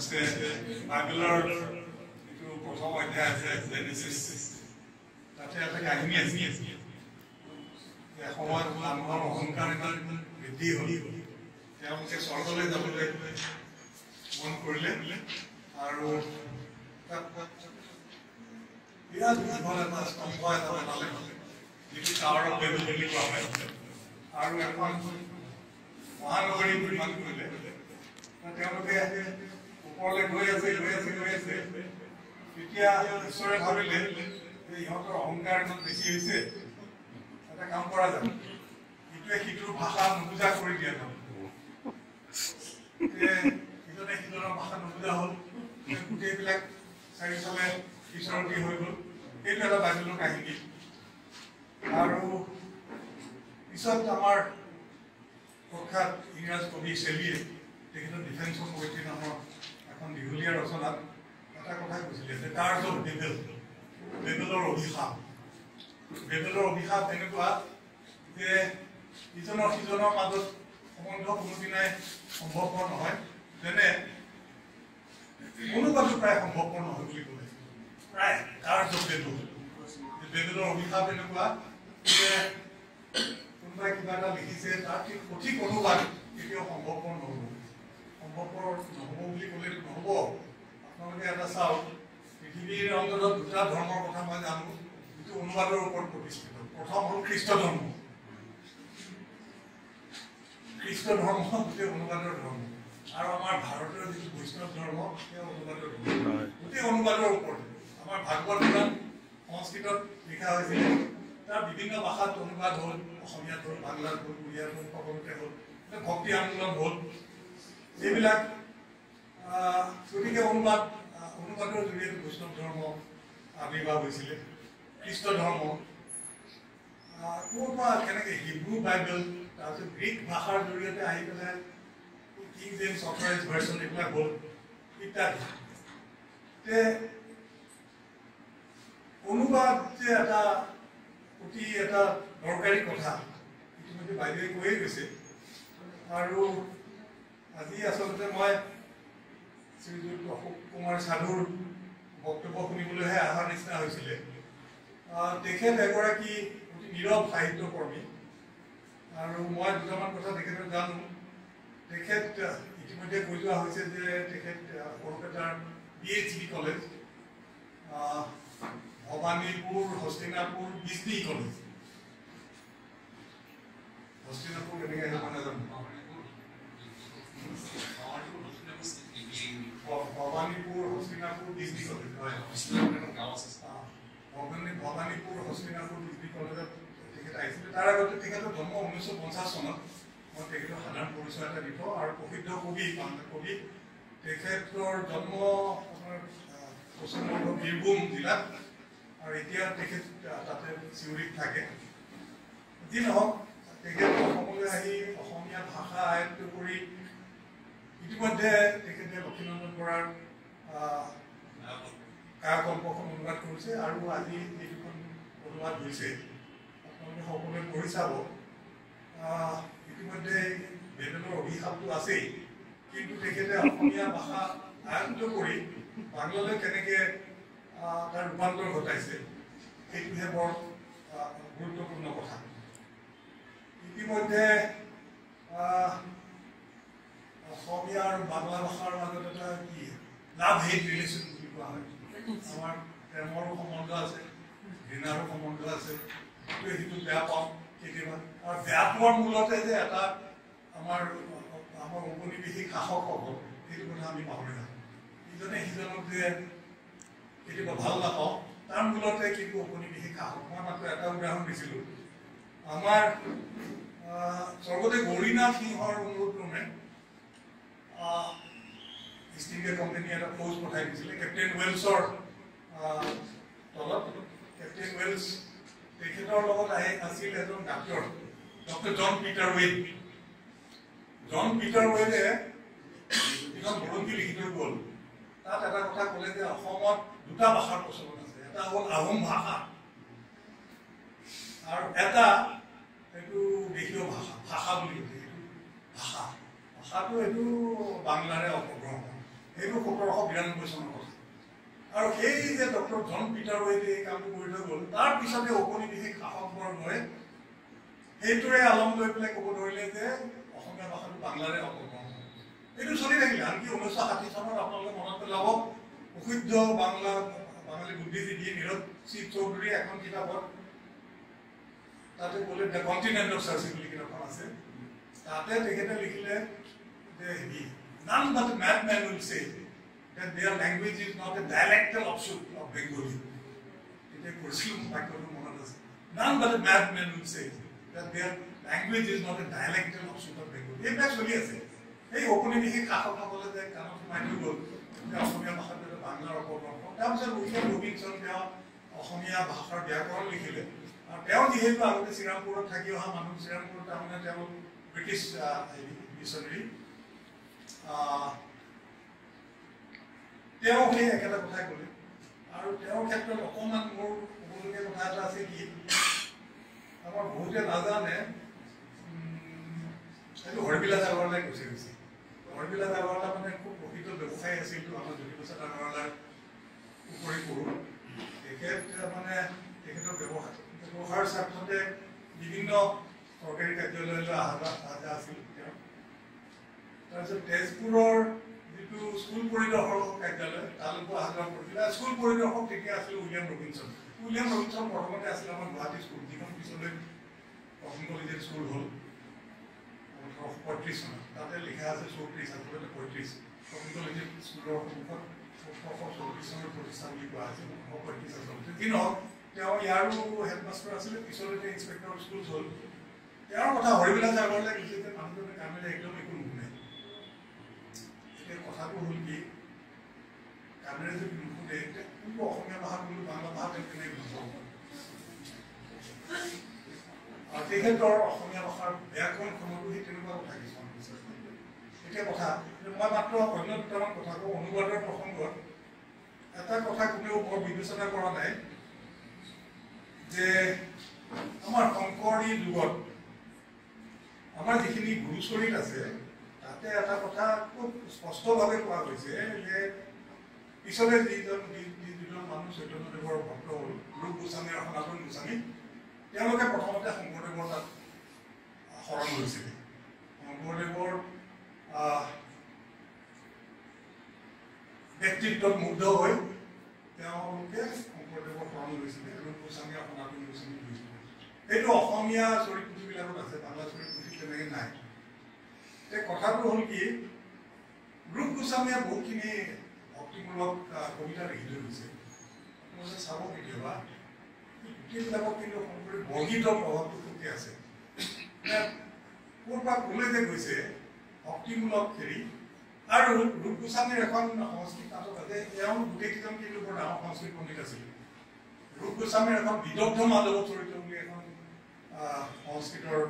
বাইবেলৰ এইটো প্ৰথম অধ্যায় আছে জেনেচিছ তাতে এটা কাহিনী আছে এসময়ত মানুহৰ অহংকাৰ ইমান বৃদ্ধি হ'ল তেওঁলোকে স্বৰ্গলৈ যাবলৈ মন কৰিলে আৰু বিৰাট দীঘল এটা স্তম্ভ এটা বনালে যিটো টাৱাৰ অফ বেবেল বুলি কোৱা হয় আৰু এখন মহানগৰী নিৰ্মাণ কৰিলে তেওঁলোকে ওপৰলৈ গৈ আছে তেতিয়া ঈশ্বৰে ভাবিলে যে ইহঁতৰ অহংকাৰ ইমান বেছি হৈছে এটা কাম কৰা যাব ইটোৱে সিটোৰ ভাষা নুবুজা কৰি দিয়া যাব ইজনে সিজনৰ ভাষা নুবুজা হ'ল গোটেইবিলাক চাৰিওফালে ঈশ্বৰতী হৈ গ'ল এইটো এটা বাইবেলৰ কাহিনী আৰু পিছত আমাৰ প্ৰখ্যাত ইংৰাজ কবি শেলীয়ে তেখেতৰ ডিফেন্স অফ পয়েট্ৰি নামৰ এখন দীঘলীয়া ৰচনাত এটা কথা কৈছিলে যে কাৰ্জ অফ বেবেল বেবেলৰ অভিশাপ এনেকুৱা যে ইজনৰ সিজনৰ মাজত সম্বন্ধ কোনোদিনাই সম্ভৱপৰ নহয় যেনে অনুবাদো প্ৰায় সম্ভৱপৰ নহয় বুলি ক'লে প্ৰায় কাৰ্জ অফ বেবেলৰ অভিশাপ এনেকুৱা যে কোনোবাই কিবা এটা লিখিছে তাৰ ঠিক সঠিক অনুবাদ কেতিয়াও সম্ভৱপৰ নহ'ব বুলি ক'লে নহ'ব আপোনালোকে এটা চাওক পৃথিৱীৰ অন্তত দুটা ধৰ্মৰ কথা মই জানো যিটো অনুবাদৰ ওপৰত প্ৰতিষ্ঠিত প্ৰথম হ'ল খ্ৰীষ্ট ধৰ্ম গোটেই অনুবাদৰ ধৰ্ম আৰু আমাৰ ভাৰতৰ যিটো বৈষ্ণৱ ধৰ্ম সেয়া অনুবাদৰ ধৰ্ম গোটেই অনুবাদৰ ওপৰত আমাৰ ভাগৱত পুৰাণ সংস্কৃতত লিখা হৈছিলে তাৰ বিভিন্ন ভাষাত অনুবাদ হ'ল অসমীয়াত হ'ল বাংলাত হ'ল উৰিয়াত হ'ল সকলোতে হ'ল ভক্তি আন্দোলন হ'ল এইবিলাক গতিকে অনুবাদৰ জৰিয়তে বৈষ্ণৱ ধৰ্ম আৱিৰ্ভাৱ হৈছিলে খ্ৰীষ্ট ধৰ্ম ক'ৰ পৰা কেনেকৈ হিব্ৰু বাইবেল তাৰপিছত গ্ৰীক ভাষাৰ জৰিয়তে আহি পেলাই কিং জেমছ অথৰাইজ ভাৰ্চন এইবিলাক হ'ল ইত্যাদি অনুবাদ যে এটা অতি এটা দৰকাৰী কথা ইতিমধ্যে বাইদেৱে কৈয়ে গৈছে আৰু আজি আচলতে মই শ্ৰীযুত অশোক কুমাৰ সাধুৰ বক্তব্য শুনিবলৈহে অহাৰ নিচিনা হৈছিলে তেখেত এগৰাকী অতি নীৰৱ সাহিত্যকৰ্মী আৰু মই দুটামান কথা তেখেতক জানো তেখেত ইতিমধ্যে কৈ যোৱা হৈছে যে তেখেত বৰপেটাৰ PhD college Bhabanipur Hastinapur Bijni college Hastinapur কেনেকৈ আহিব নাজানো ভবানীপুৰ হস্তিনাপুৰ বিজনী কলেজ হয় ভবানীপুৰ হস্তিনাপুৰ বিজনী কলেজত তেখেত আহিছিলে তাৰ আগতে তেখেতৰ জন্ম 1950 চনত মই তেখেতৰ সাধাৰণ পৰিচয় এটা দিব আৰু প্ৰসিদ্ধ কবি কবি তেখেতৰ জন্ম আপোনাৰ পশ্চিমবংগ বীৰভূম জিলাত আৰু এতিয়া তেখেত তাতে চিউৰিত থাকে যি নহওক তেখেত অসমলৈ আহি অসমীয়া ভাষা আয়ত্ত কৰি ইতিমধ্যে তেখেতে লক্ষীনন্দন বৰাৰ কাকল্পখন অনুবাদ কৰিছে আৰু আজি এই দুখন অনুবাদ হৈছে আপোনালোকে সকলোৱে পঢ়ি চাব ইতিমধ্যে বেবেলৰ অভিশাপটো আছেই কিন্তু তেখেতে অসমীয়া ভাষা আয়ত্ত কৰি বাংলালৈ কেনেকৈ তাৰ ৰূপান্তৰ ঘটাইছে সেইটোহে বৰ গুৰুত্বপূৰ্ণ কথা ইতিমধ্যে অসমীয়া আৰু বাংলা ভাষাৰ মাজত এটা কি লাভ হেট ৰিলেশ্যন বুলি কোৱা হয় আমাৰ প্ৰেমৰো সম্বন্ধ আছে ঘৃণাৰো সম্বন্ধ আছে ইটোৱে সিটো বেয়া পাওঁ কেতিয়াবা আৰু বেয়া পোৱাৰ মূলতে যে এটা আমাৰ ঔপনিৱেশিক শাসক হ'ব সেইটো কথা আমি পাহৰি যাওঁ ইজনে সিজনক যে কেতিয়াবা ভাল নাপাওঁ তাৰ মূলতে কিন্তু ঔপনিৱেশিক শাসক মই মাত্ৰ এটা উদাহৰণ দিছিলোঁ আমাৰ স্বৰ্গদেৱ গৌৰীনাথ সিংহৰ অনুৰোধ ক্ৰমে ইষ্ট ইণ্ডিয়া কোম্পানীয়ে এটা ফৌজ পঠাই দিছিলে কেপ্টেইন ৱেলছৰ তলত কেপ্টেইন ৱেলছ তেখেতৰ লগত আছিল এজন ডাক্তৰ ডক্টৰ জন পিটাৰ ৱেড এখন বুৰঞ্জী লিখি থৈ গ'ল তাত এটা কথা ক'লে যে অসমত দুটা ভাষাৰ প্ৰচলন আছে এটা হ'ল আহোম ভাষা আৰু এটা এইটো দেশীয় ভাষা বুলি কৈছে এইটো ভাষাটো এইটো বাংলাৰে অপগ্ৰহণ সেইটো 1792 চনৰ কথা আৰু সেই যে ডক্টৰ জন পিটাৰ ৱেইটে এই কামটো কৰি থৈ গ'ল তাৰ পিছতে ঔপনিবেশিক শাসকবৰ্গই সেইটোৰে আলম লৈ পেলাই ক'ব ধৰিলে যে অসমীয়া ভাষাটো বাংলাৰে অপকৰণ এইটো চলি থাকিলে আনকি 1960 চনত আপোনালোকে মনত পেলাব অশুদ্ধ বাঙালী বুদ্ধিজীৱী নীৰজ চি চৌধুৰীয়ে এখন কিতাপত তাতে ক'লে দ্য কণ্টিনেণ্ট অফ চাৰ্চি বুলি কিতাপখন আছে তাতে তেখেতে লিখিলে যে none but a madman will say that their language is not a dialectal offshoot of Bengali. None but a madman will say that their language is not a dialectal offshoot of Bengali. এইবিলাক চলি আছে এই ঔপনিবেশিক শাসকসকলে যে কাণত সোমাই থৈ গ'ল যে অসমীয়া ভাষাটো এটা বাংলাৰ অপকৰণ তাৰপিছত উইলিয়াম ৰবিনছন তেওঁ অসমীয়া ভাষাৰ ব্যাকৰণ লিখিলে আৰু তেওঁ যিহেতু আগতে শ্ৰীৰামপুৰত থাকি অহা মানুহ শ্ৰীৰামপুৰত তাৰমানে তেওঁ ব্ৰিটিছ মিছনেৰী তেওঁ সেই একেটা কথাই ক'লে আৰু তেওঁৰ ক্ষেত্ৰত অকণমান মোৰ ক'বলগীয়া কথা এটা আছে কি আমাৰ বহুতে নাজানে এইটো হৰবিলাস আগৰৱালাই গুচি গৈছে হৰবিলাস আগৰৱালা মানে খুব প্ৰকৃত ব্যৱসায়ী আছিল আমাৰ জ্যোতিপ্ৰসাদ আগৰৱালাৰ উপৰি কৰোঁ তেখেত মানে তেখেতৰ ব্যৱহাৰ স্বাৰ্থতে বিভিন্ন চৰকাৰী কাৰ্যালয়লৈ অহা আছিল তেওঁ তাৰপিছত তেজপুৰৰ যিটো স্কুল পৰিদৰ্শক কাৰ্যালয় তালৈকো অহা যোৱা কৰিছিলে স্কুল পৰিদৰ্শক তেতিয়া আছিল উইলিয়াম ৰবিনছন প্ৰথমতে আছিল আমাৰ গুৱাহাটী স্কুল যিখন পিছলৈ অসম কলেজিয়েট স্কুল হ'ল 1835 চনত তাতে লিখা আছে 34 আচলতে 35 অসম কলেজিয়েট স্কুলৰ সন্মুখত 1834 চনৰ প্ৰতিষ্ঠা বুলি কোৱা আছিল 1935 আচলতে যি নহওক তেওঁ ইয়াৰো হেডমাষ্টাৰ আছিলে পিছলৈ তেওঁ ইনস্পেক্টৰ স্কুল হ'ল তেওঁৰ কথা হৰিবিলাস আগৰৱালাই কৈছে যে মানুহজনে কামেৰে একদম একো নুশুনে কথাটো হ'ল কি কামেৰে যদি নুশুনে কোনটো অসমীয়া ভাষা কোনটো বাংলা ভাষা তেওঁ কেনেকৈ বুজাব আৰু তেখেতৰ অসমীয়া ভাষাৰ ব্যাকৰণ ক্ষমতাটো সেই তেনেকুৱা কথা কিছুমান এতিয়া কথা মই মাত্ৰ অন্য দুটামান কথা কওঁ অনুবাদৰ প্ৰসংগত এটা কথা কোনেও বৰ বিবেচনা কৰা নাই যে আমাৰ শংকৰী যুগত আমাৰ যিখিনি গুৰুচৰিত আছে তাতে এটা কথা খুব স্পষ্টভাৱে কোৱা হৈছে যে পিছলৈ যিজন মানুহ চৈতন্যদেৱৰ ভক্ত হ'ল ৰূপ গোস্বামী আৰু সনাতন গোস্বামী তেওঁলোকে প্ৰথমতে শংকৰদেৱৰ তাত শৰণ লৈছিলে শংকৰদেৱৰ ব্যক্তিত্বত মুগ্ধ হৈ তেওঁলোকে শংকৰদেৱৰ শৰণ লৈছিলে ৰূপ গোস্বামী আৰু সনাতন গোস্বামী লৈছিলে এইটো অসমীয়া চৰিত পুথিবিলাকত আছে বাংলা চৰিত পুথি তেনেকৈ নাই কথাটো হ'ল কি ৰূপ গোস্বামীয়ে বহুতখিনি ভক্তিমূলক কবিতা লিখি থৈ গৈছে আপোনালোকে চাব কেতিয়াবা গোটেইবিলাকক কিন্তু শংকৰী বৰ্গিত প্ৰভাৱটো খুবকৈ আছে ক'ৰবাত ক'লে যে গৈছে ভক্তিমূলক হেৰি আৰু ৰূপ গোস্বামীৰ এখন সংস্কৃত নাটক আছে তেওঁ গোটেইকেইজন কিন্তু বৰ ডাঙৰ সংস্কৃত পণ্ডিত আছিল ৰূপ গোস্বামীৰ এখন বিদগ্ধ মাধৱ চৰিত্ৰ বুলি এখন সংস্কৃতৰ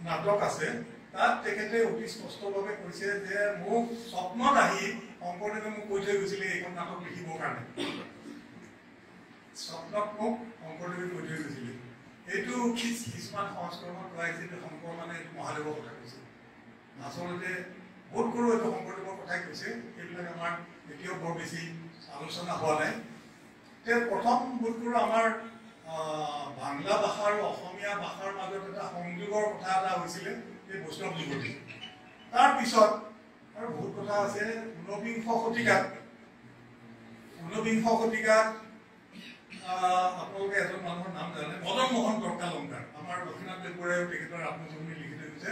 নাটক আছে তাত তেখেতে অতি স্পষ্টভাৱে কৈছে যে মোক স্বপ্নত আহি শংকৰদেৱে মোক কৈ থৈ গৈছিলে এইখন নাটক লিখিবৰ কাৰণে স্বপ্নত মোক শংকৰদেৱে কৈ থৈ গৈছিলে এইটো কিছুমান সংস্কৰণত কোৱা হৈছে যে শংকৰ মানে মহাদেৱৰ কথা কৈছে আচলতে বোধ কৰোঁ এইটো শংকৰদেৱৰ কথাই কৈছে এইবিলাক আমাৰ এতিয়াও বৰ বেছি আলোচনা হোৱা নাই তেওঁ প্ৰথম বোধ কৰোঁ আমাৰ বাংলা ভাষা আৰু অসমীয়া ভাষাৰ মাজত এটা সংযোগৰ কথা এটা হৈছিলে এই বৈষ্ণৱ যুগতে তাৰপিছত আৰু বহুত কথা আছে ঊনবিংশ শতিকাত আপোনালোকে এজন মানুহৰ নাম জানে মদন মোহন তৰ্কালংকাৰ আমাৰ লক্ষ্মীনাথ বেজবৰুৱাইও তেখেতৰ আত্মজীৱনী লিখি থৈ গৈছে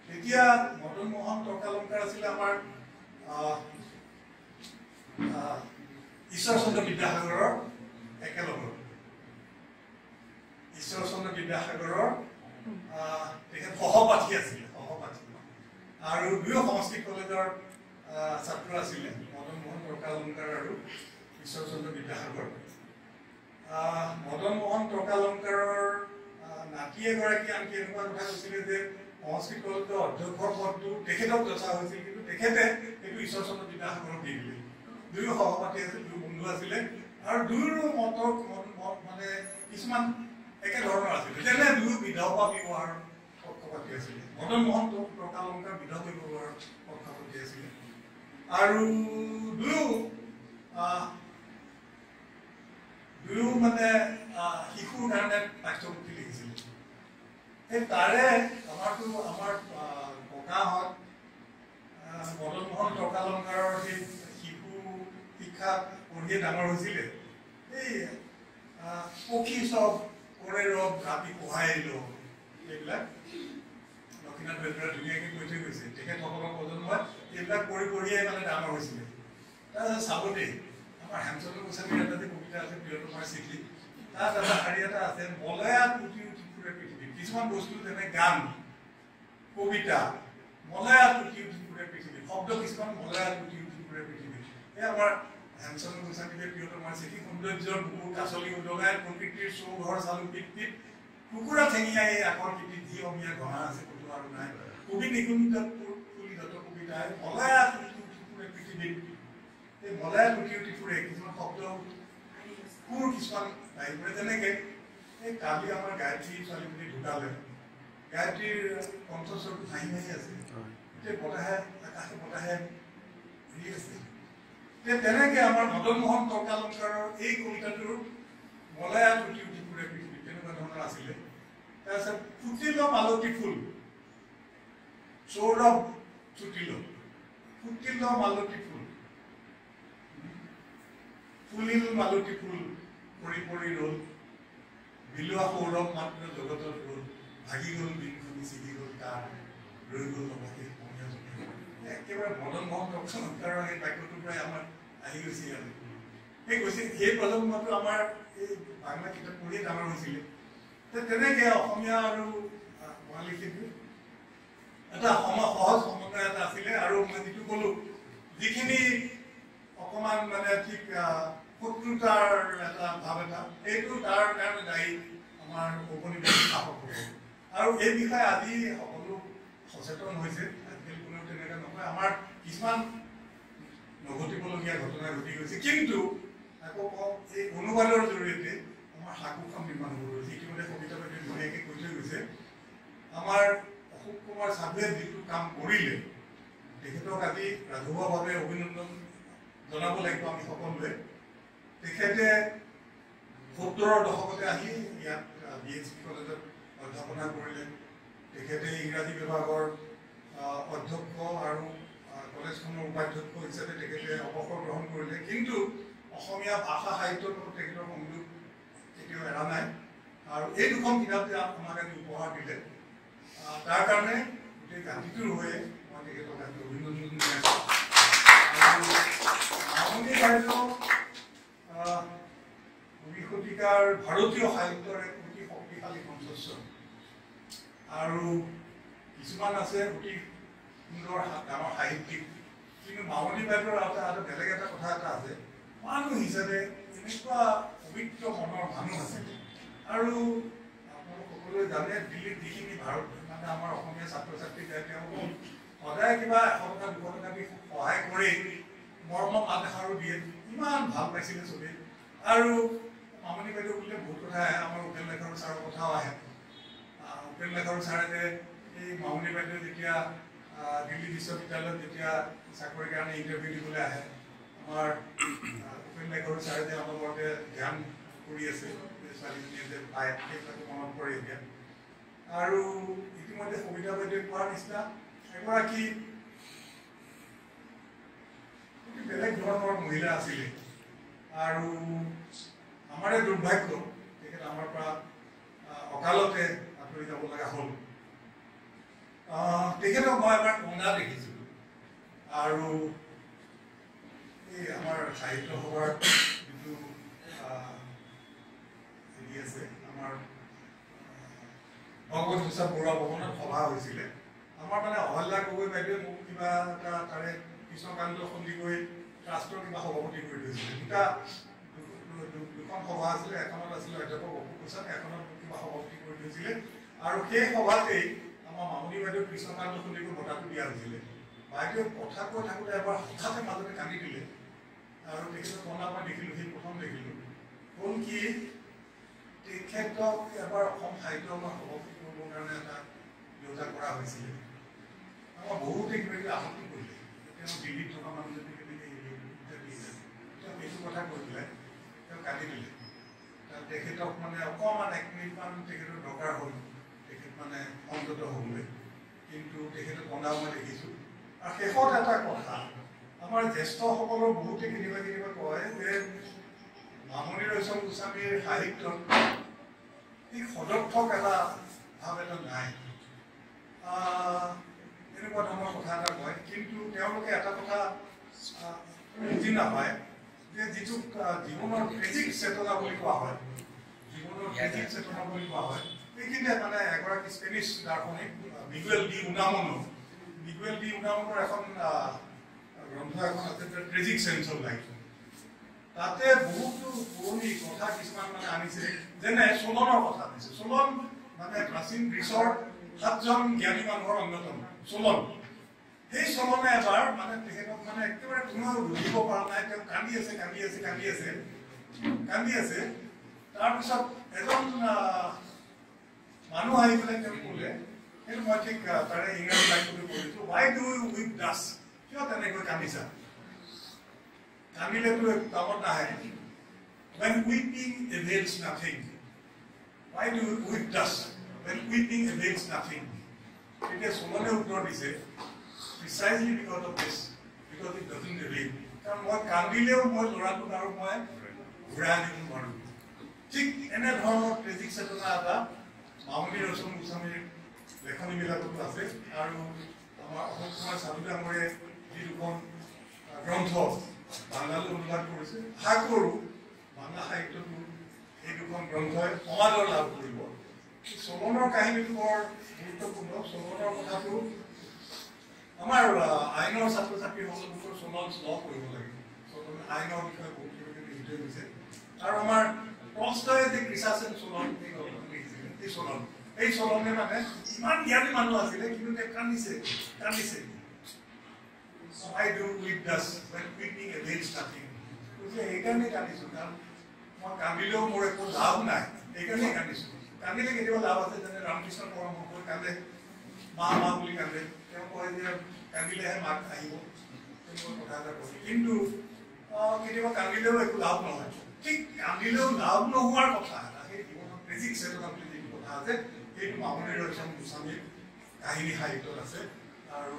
তেতিয়া মদন মোহন তৰ্কালংকাৰ আছিলে আমাৰ ঈশ্বৰচন্দ্ৰ বিদ্যাসাগৰৰ একেলগৰ ঈশ্বৰচন্দ্ৰ বিদ্যাসাগৰৰ তেখেত সহপাঠী আছিলে আৰু দুয়ো সংস্কৃত কলেজৰ ছাত্ৰ আছিলে মদন মোহন তৰ্কালংকাৰ আৰু ঈশ্বৰচন্দ্ৰ বিদ্যাসাগৰ মদন মোহন তৰ্কালংকাৰৰ নাতি এগৰাকী আনকি এনেকুৱা কথা কৈছিলে যে সংস্কৃত কলেজৰ অধ্যক্ষৰ পদটো তেখেতক যচা হৈছিল কিন্তু তেখেতে এইটো ঈশ্বৰচন্দ্ৰ বিদ্যাসাগৰক দি দিলে দুয়ো সহপাঠী আছিল দুয়ো বন্ধু আছিলে আৰু দুয়োৰো মতৰ মানে কিছুমান একেধৰণৰ আছিলে তেনে দুয়ো বিধৱা ব্যৱহাৰৰ পক্ষপাতি আছিলে মদন মোহন তৰ্কালংকাৰ বিধৱা ব্যৱহাৰৰ পক্ষপাতি আছিলে আৰু দুয়ো মানে শিশুৰ কাৰণে পাঠ্যপুথি লিখিছিল। সেই তাৰে আমাৰ ককাহঁত মদন মোহন টকালংকাৰৰ সেই শিশু শিক্ষা পঢ়িয়ে ডাঙৰ হৈছিলে। এই পক্ষী চব কৰে ৰব ৰাতি পোহাই ল, এইবিলাক লক্ষ্মীনাথ বেজবৰুৱাই ধুনীয়াকৈ কৈ থৈ গৈছে। তেখেতসকলৰ প্ৰজন্মত এইবিলাক কৰিয়ে মানে ডাঙৰ হৈছিলে। তাৰপিছত চাবতেই আমাৰ হেমচন্দ্ৰ গোস্বামীৰ এটা যে কবিতা আছে প্ৰিয়তমাৰ চিঠি, তাত এটা শাৰী এটা আছে, মলয়াত উঠি উঠি ফুৰে পৃথিৱীত। কিছুমান বস্তু যেনে গান, কবিতা, মলয়াত উঠি উঠি ফুৰে পৃথিৱীত, শব্দ কিছুমান মলয়াত উঠি উঠি ফুৰে পৃথিৱীত। এই আমাৰ হেমচন্দ্ৰ গোস্বামীৰ প্ৰিয়তমাৰ চিঠি, সৌন্দৰ্যৰ বুকুৰ কাচলি উদঙাই প্ৰকৃতিৰ চৌঘৰ চালু পিতপিত, কুকুৰা ঠেঙিয়াই আখৰ কীৰ্তিত যি অমীয়া ঘনা আছে ক'তো আৰু নাই, কবি নিকুঞ্জত ফুলিদত কবিতাই মলয়াত উঠি উঠি ফুৰে পৃথিৱীত। এই মলয়াত উঠি উঠি ফুৰে কিছুমান শব্দ সুৰ কিছুমান আহি পৰে। তেনেকে এই কালি আমাৰ গায়ত্ৰী ছোৱালীজনী ঢুকালে, গায়ত্ৰীৰ কণ্ঠস্বৰটো ভাঙি ভাঙি আছে, এতিয়া বতাহে আকাশে বতাহে ঘূৰি আছে। তেনেকে আমাৰ মদন মোহন টকালংকাৰৰ এই কবিতাটোৰ মলয়াত উঠি উঠি ফুৰে পৃথিৱীত তেনেকুৱা ধৰণৰ আছিলে। তাৰপিছত ফুটিল মালতী ফুল, সৌৰভ ছুটিল, ফুটিল মালতী ফুল, ফুলিল মালতী ফুল পৰি পৰি ৰল, বিলোৱা সৌৰভ মাত্ৰ জগতত ৰল, ভাগি গল দিনখনি ছিগি গল তাৰ, ৰৈ গল অৱশেষ অমীয়া জনী। একেবাৰে মদন মোহন টকালংকাৰৰ সেই বাক্যটোৰ পৰাই আমাৰ আহি গৈছে ইয়ালে। সেই প্ৰজন্মটো আমাৰ এই বাংলা কিতাপ পঢ়িয়ে ডাঙৰ হৈছিলে। তেনেকে অসমীয়া আৰু বঙালী লিপিৰ এটা সহজ সমন্বয় এটা আছিলে। আৰু মই যিটো ক'লো, যিখিনি অকণমান মানে ঠিক শত্ৰুতাৰ এটা ভাৱ এটা, এইটো তাৰ কাৰণে দায়ী আমাৰ ঔপনিবেশিক শাসকসকল। আৰু এই বিষয়ে আজি সকলো সচেতন হৈছে, আজিকালি কোনেও তেনেকৈ নকয়। আমাৰ কিছুমান নঘটিবলগীয়া ঘটনা ঘটি গৈছে, কিন্তু আকৌ কওঁ এই অনুবাদৰ জৰিয়তে আমাৰ সাকোখন নিৰ্মাণ হ'ব গৈছে। ইতিমধ্যে কবিতা বাইদেৱে ধুনীয়াকৈ কৈ থৈ গৈছে। আমাৰ অশোক কুমাৰ চাহুৱে যিটো কাম কৰিলে, তেখেতক আজি ৰাজহুৱাভাৱে অভিনন্দন জনাব লাগিব আমি সকলোৱে। তেখেতে ৭০ৰ দশকতে আহি ইয়াত BHP কলেজত অধ্যাপনা কৰিলে। তেখেতে ইংৰাজী বিভাগৰ অধ্যক্ষ আৰু কলেজখনৰ উপাধ্যক্ষ হিচাপে তেখেতে অৱসৰ গ্ৰহণ কৰিলে। কিন্তু অসমীয়া ভাষা সাহিত্যৰ লগত তেখেতৰ সংযোগ কেতিয়াও এৰা নাই। আৰু এই দুখন কিতাপ যে আমাক আজি উপহাৰ দিলে, তাৰ কাৰণে গোটেই জাতিটোৰ হৈয়ে মই তেখেতক আজি অভিনন্দন জনাইছোঁ। আৰু মামণি বাইদেউ ২০ শতিকাৰ ভাৰতীয় সাহিত্যৰ এক অতি শক্তিশালী কণ্ঠস্বৰ। আৰু কিছুমান আছে অতি সুন্দৰ ডাঙৰ সাহিত্যিক, কিন্তু মামণি বাইদেউৰ আৰু বেলেগ এটা কথা এটা আছে, মানুহ হিচাপে এনেকুৱা পবিত্ৰ মনৰ মানুহ আছিলে। আৰু আপোনালোক সকলোৱে জানে, দিল্লীত যিখিনি মানে আমাৰ অসমীয়া ছাত্ৰ ছাত্ৰী যায়, তেওঁলোকক সদায় কিবা ১০০ টকা ২০০ টকা দি সহায় কৰি মৰমৰ মাত এষাৰো দিয়ে। ইমান ভাল পাইছিলে চবেই। আৰু মামণি বাইদেউ বুলিলে বহুত কথা আহে, আমাৰ উপেন লেখাৰু ছাৰৰ কথাও আহে। উপেন লেখাৰু ছাৰে যে এই মামণি বাইদেউ যেতিয়া দিল্লী বিশ্ববিদ্যালয়ত যেতিয়া চাকৰিৰ কাৰণে ইণ্টাৰভিউ দিবলৈ আহে, আমাৰ উপেন লেখাৰু ছাৰে যে অনবৰতে ধ্যান কৰি আছে, ছোৱালীজনীয়ে যে পায়, সেইবিলাকো মনত পৰে এতিয়া। আৰু ইতিমধ্যে কবিতা বাইদেৱে কোৱাৰ নিচিনা এগৰাকী বেলেগ ধৰণৰ মহিলা আছিলে। আৰু আমাৰে দুৰ্ভাগ্য, তেখেত আমাৰ পৰা অকালতে আঁতৰি যাব লগা হ'ল। তেখেতক মই এবাৰ কন্দা দেখিছিলোঁ। আৰু এই আমাৰ সাহিত্য সভাৰ যিটো হেৰি আছে, আমাৰ ভগৱত প্ৰসাদ বৰুৱা ভৱনত সভা হৈছিলে। আমাৰ মানে অহল্যা গগৈ বাইদেৱে মোক কিবা এটা তাৰে কৃষ্ণকান্ত সন্দিকৈ ট্ৰাষ্টৰ কিবা সভাপতি কৰি থৈছিলে। দুখন সভা আছিলে, এখনত আছিলে অধ্যাপক অশোক প্ৰসাদ, এখনত কিবা সভাপতি কৰি থৈছিলে। আৰু সেই সভাতেই আমাৰ মামণি বাইদেউ কৃষ্ণকান্ত সন্দিকৈ বঁটাটো দিয়া হৈছিলে। বাইদেউ কথা কৈ থাকোঁতে এবাৰ হঠাতে মাজতে কান্দি দিলে। আৰু তেখেতৰ কন্দা মই দেখিলোঁ, সেই প্ৰথম দেখিলোঁ। হ'ল কি, তেখেতক এবাৰ অসম সাহিত্য সভাৰ সভাপতি কৰিবৰ কাৰণে এটা ব্যৱস্থা কৰা হৈছিলে। আমাৰ বহুতে কিবা কিবি আপত্তি কৰিলে। তেওঁ দিল্লীত থকা মানুহজনে কেনেকৈ এইটো কথা কৈ পেলাই তেওঁ কাটি দিলে তেখেতক মানে অকণমান 1 মিনিটমান তেখেতৰ দৰকাৰ হ'ল তেখেত মানে সংযত হ'বলৈ কিন্তু তেখেতক বন্ধা মই দেখিছোঁ আৰু শেষত এটা কথা আমাৰ জ্যেষ্ঠসকলৰ বহুতে কেতিয়াবা কয় যে মামণি ৰয়ছম গোস্বামীৰ সাহিত্যত এই সদৰ্থক এটা ভাৱ এটা নাই এনেকুৱা ধৰণৰ কথা এটা কয় কিন্তু তেওঁলোকে এটা কথা বুজি নাপায় যে যিটো জীৱনৰ ট্ৰেজিক চেতনা বুলি কোৱা হয় জীৱনৰ ট্ৰেজিক চেতনা বুলি কোৱা হয় এইখিনিতে মানে এগৰাকী স্পেনিছ দাৰ্শনিক মিগুৱেল ডি উনামনৰ এখন গ্ৰন্থ এখন আছে ট্ৰেজিক চেন্স অফ লাইফ তাতে বহুতো পুৰণি কথা কিছুমান মানে আনিছে যেনে চলনৰ কথা আনিছে চলন মানে প্ৰাচীন গ্ৰীচৰ 7জন জ্ঞানী মানুহৰ অন্যতম চলন সেই চলনে এবাৰ মানে তেখেতক মানে একেবাৰে কোনেও বুজিব পৰা নাই তেওঁ কান্দি আছে তাৰপিছত এজন মানুহ আহি পেলাই তেওঁ ক'লে সেইটো মই ঠিক তাৰে ইংৰাজী বাক্যটো পঢ়িছোঁ why do you weep thus কিয় তেনেকৈ কান্দিছা কান্দিলেতো কামত নাহে when weeping avails nothing why do you weep thus when weeping avails nothing এতিয়া চলনে উত্তৰ দিছে precisely because of this because it doesn't avail কাৰণ মই কান্দিলেও মই ল'ৰাটোক আৰু মই ঘূৰাই আনিব নোৱাৰোঁ ঠিক এনেধৰণৰ ট্ৰেজিক চেতনা এটা মামণি ৰয়ছম গোস্বামীৰ লেখনিবিলাকতো আছে আৰু আমাৰ অশোক কুমাৰ চাধু ডাঙৰে যি দুখন গ্ৰন্থ বাংলালৈ অনুবাদ কৰিছে আশা কৰোঁ বাংলা সাহিত্যটো এই দুখন গ্ৰন্থই সমাদৰ লাভ কৰিব চলনৰ কাহিনীটো বৰ গুৰুত্বপূৰ্ণ চলনৰ কথাটো আমাৰ আইনৰ ছাত্ৰ ছাত্ৰীসকলৰ চলন কৰিব লাগিব চলন আইনৰ বিষয়ে বহুত কিবা লিখি গৈছে আৰু আমাৰ টলষ্টয়ে যে ক্ৰিচাচেন চলন এই চলনে মানে ইমান জ্ঞানী মানুহ আছিলে কিন্তু তেওঁ কান্দিছে I do weep thus when weeping avails nothing. সেইকাৰণে কান্দিছোঁ কাৰণ মই কান্দিলেও মোৰ একো লাভ নাই সেইকাৰণে কান্দিছোঁ কান্দিলে কেতিয়াবা লাভ আছে যেনে ৰামকৃষ্ণ পৰমহংসই কান্দে মা বুলি কান্দে তেওঁ কয় যে কান্দিলেহে মাক আহিব তেনেকুৱা কথা এটা কয় কিন্তু কেতিয়াবা কান্দিলেও একো লাভ নহয় ঠিক কান্দিলেও লাভ নোহোৱাৰ কথা এটা সেই জীৱনৰ ট্ৰেজিক চেতনা বুলি যিটো কথা আছে সেইটো মামণি ৰয়ছম গোস্বামীৰ কাহিনী সাহিত্যত আছে আৰু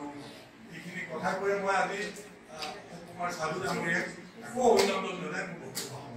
এইখিনি কথা কৈ মই আজি অশোক কুমাৰ চাধু ডাঙৰীয়াক আকৌ অভিনন্দন জনাই মোৰ বক্তব্য